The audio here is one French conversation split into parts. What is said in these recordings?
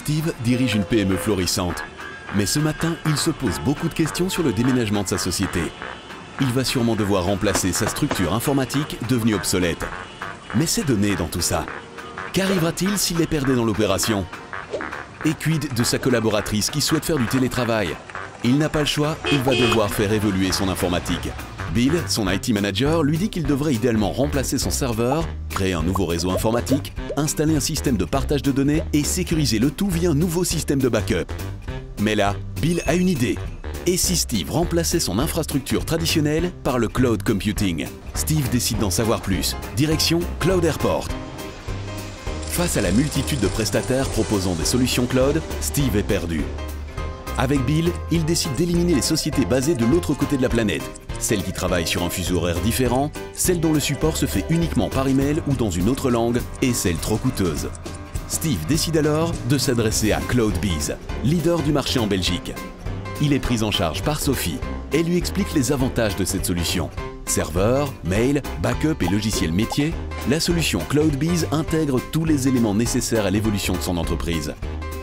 Steve dirige une PME florissante. Mais ce matin, il se pose beaucoup de questions sur le déménagement de sa société. Il va sûrement devoir remplacer sa structure informatique devenue obsolète. Mais c'est donné dans tout ça. Qu'arrivera-t-il s'il les perdait dans l'opération? Et quid de sa collaboratrice qui souhaite faire du télétravail? Il n'a pas le choix, il va devoir faire évoluer son informatique. Bill, son IT manager, lui dit qu'il devrait idéalement remplacer son serveur, créer un nouveau réseau informatique, installer un système de partage de données et sécuriser le tout via un nouveau système de backup. Mais là, Bill a une idée. Et si Steve remplaçait son infrastructure traditionnelle par le cloud computing? Steve décide d'en savoir plus. Direction Cloud Airport. Face à la multitude de prestataires proposant des solutions cloud, Steve est perdu. Avec Bill, il décide d'éliminer les sociétés basées de l'autre côté de la planète. Celles qui travaillent sur un fuseau horaire différent, celles dont le support se fait uniquement par email ou dans une autre langue, et celles trop coûteuses. Steve décide alors de s'adresser à CloudBees, leader du marché en Belgique. Il est pris en charge par Sophie et lui explique les avantages de cette solution. Serveur, mail, backup et logiciel métier, la solution CloudBees intègre tous les éléments nécessaires à l'évolution de son entreprise.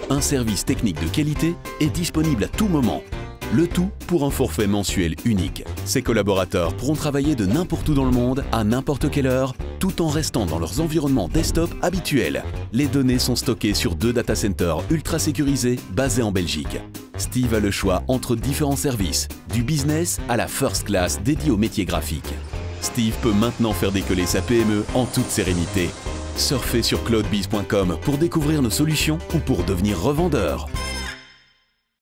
Un service technique de qualité est disponible à tout moment. Le tout pour un forfait mensuel unique. Ses collaborateurs pourront travailler de n'importe où dans le monde, à n'importe quelle heure, tout en restant dans leurs environnements desktop habituels. Les données sont stockées sur 2 data centers ultra sécurisés basés en Belgique. Steve a le choix entre différents services, du business à la first class dédiée aux métiers graphiques. Steve peut maintenant faire décoller sa PME en toute sérénité. Surfez sur cloudbees.com pour découvrir nos solutions ou pour devenir revendeur.